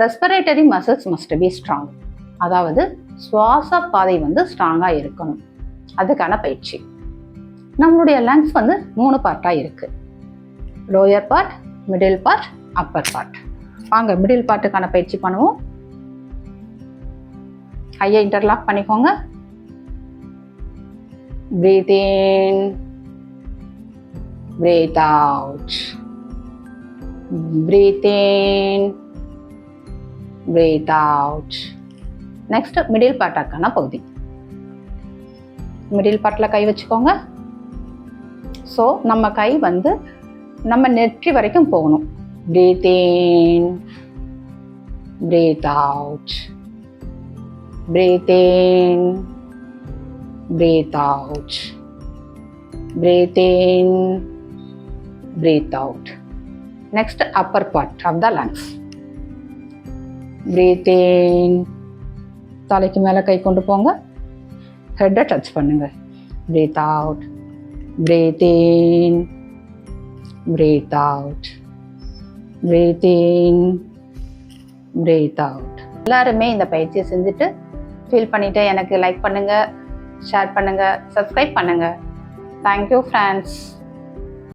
Respiratory muscles must be strong. அதாவது சுவாச பாதை வந்து ஸ்ட்ராங்காக இருக்கணும். அதுக்கான பயிற்சி. நம்மளுடைய லங்ஸ் வந்து 3 பார்ட்டாக இருக்குது. Lower part, middle part, Appar part. வாங்க மிடில் பார்ட்டுக்கான பயிற்சி பண்ணுவோம். கையை இன்டர்லாக் பண்ணிக்கோங்க. Breathe in, breathe out. Breathe in, breathe out. Next, middle பார்ட்டாக்கான பகுதி. மிடில் பார்ட்டில் கை வச்சுக்கோங்க. ஸோ நம்ம கை வந்து நம்ம நெற்றி வரைக்கும் போகணும். Breathe in, breathe out. Breathe in, breathe out. Breathe in, breathe out. Next, upper part of the lungs. Breathe in. தலைக்கு மேலே கை கொண்டு போங்க. ஹெட்டை டச் பண்ணுங்க. Breathe out. Breathe in. Breathe out. Breathe in. Breathe out. எல்லாருமே இந்த பயிற்சியை செஞ்சுட்டு feel பண்ணிவிட்டு எனக்கு லைக் பண்ணுங்கள், ஷேர் பண்ணுங்கள், சப்ஸ்கிரைப் பண்ணுங்கள். Thank you friends.